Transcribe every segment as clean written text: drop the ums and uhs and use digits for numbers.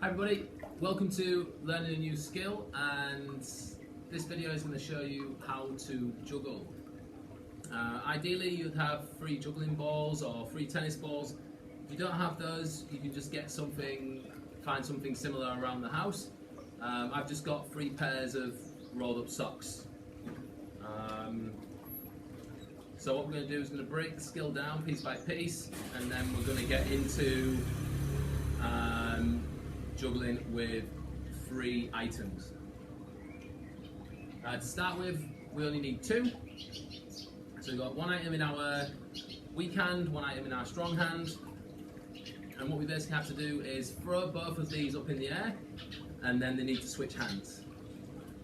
Hi everybody, welcome to learning a new skill, and this video is going to show you how to juggle. Ideally you'd have 3 juggling balls or 3 tennis balls. If you don't have those, you can just get find something similar around the house. I've just got 3 pairs of rolled up socks. So what we're going to do is going to break the skill down piece by piece, and then we're going to get into juggling with 3 items. To start with, we only need 2. So we've got 1 item in our weak hand, 1 item in our strong hand, and what we basically have to do is throw both of these up in the air, and then they need to switch hands.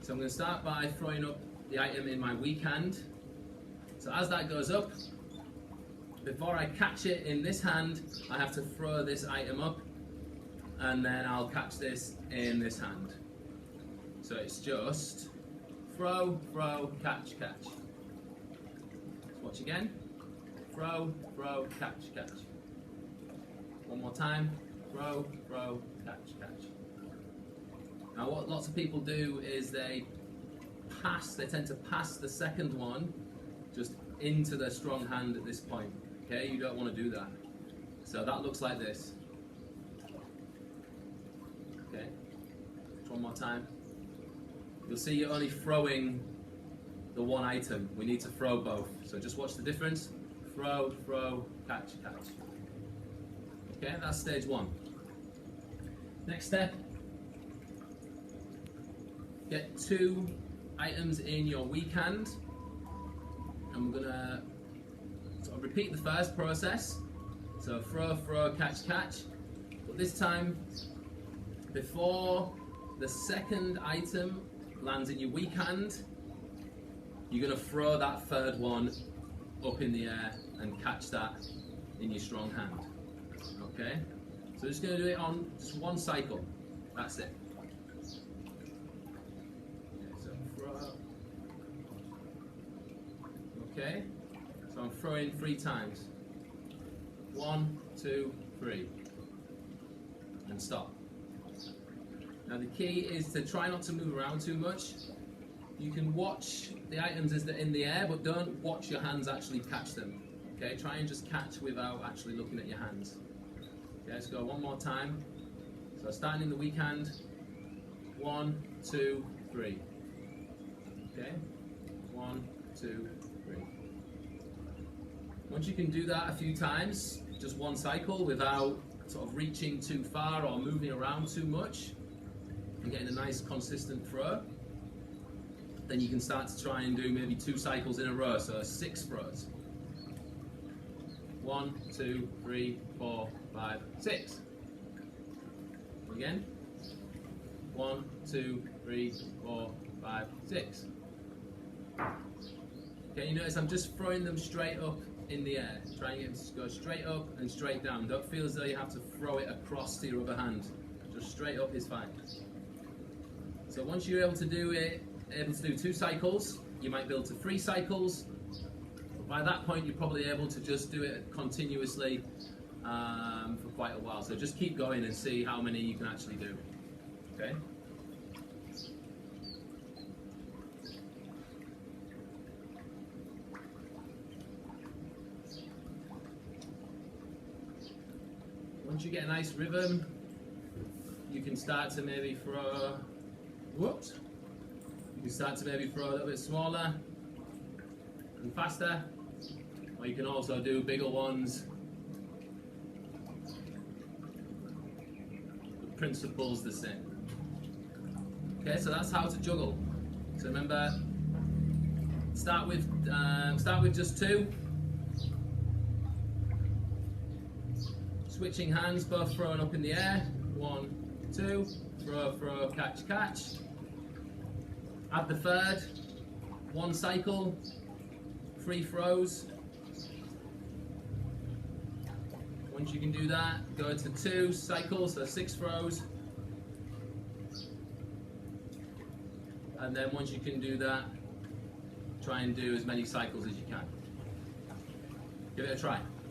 So I'm going to start by throwing up the item in my weak hand. So as that goes up, before I catch it in this hand, I have to throw this item up, and then I'll catch this in this hand. So it's just throw, throw, catch, catch. Let's watch again. Throw, throw, catch, catch. One more time. Throw, throw, catch, catch. Now what lots of people do is they tend to pass the second one just into their strong hand at this point. Okay, you don't want to do that. So that looks like this. Okay, one more time. You'll see you're only throwing the 1 item. We need to throw both. So just watch the difference. Throw, throw, catch, catch. Okay, that's stage 1. Next step, get 2 items in your weak hand, and we're gonna sort of repeat the first process. So throw, throw, catch, catch. But this time, before the second item lands in your weak hand, you're going to throw that third one up in the air and catch that in your strong hand. Okay? So we're just going to do it on just 1 cycle. That's it. So throw. Okay? So I'm throwing 3 times. 1, 2, 3. And stop. Now the key is to try not to move around too much. You can watch the items as they're in the air, but don't watch your hands actually catch them. Okay, try and just catch without actually looking at your hands. Okay, let's go 1 more time. So starting in the weak hand, 1, 2, 3. Okay, 1, 2, 3. Once you can do that a few times, just 1 cycle without sort of reaching too far or moving around too much, and getting a nice consistent throw, then you can start to try and do maybe 2 cycles in a row, so 6 throws. 1, 2, 3, 4, 5, 6. Again. 1, 2, 3, 4, 5, 6. Okay, you notice I'm just throwing them straight up in the air. Try and get them to go straight up and straight down. Don't feel as though you have to throw it across to your other hand. Just straight up is fine. So once you're able to do 2 cycles, you might build to 3 cycles. But by that point, you're probably able to just do it continuously for quite a while. So just keep going and see how many you can actually do. Okay? Once you get a nice rhythm, you can start to maybe throw. Whoops! You can start to maybe throw a little bit smaller and faster, or you can also do bigger ones. The principle's the same. Okay, so that's how to juggle. So remember, start with just 2. Switching hands, both throwing up in the air. 1, 2, throw, throw, catch, catch. Add the third, 1 cycle, 3 throws. Once you can do that, go to 2 cycles, so 6 throws. And then once you can do that, try and do as many cycles as you can. Give it a try.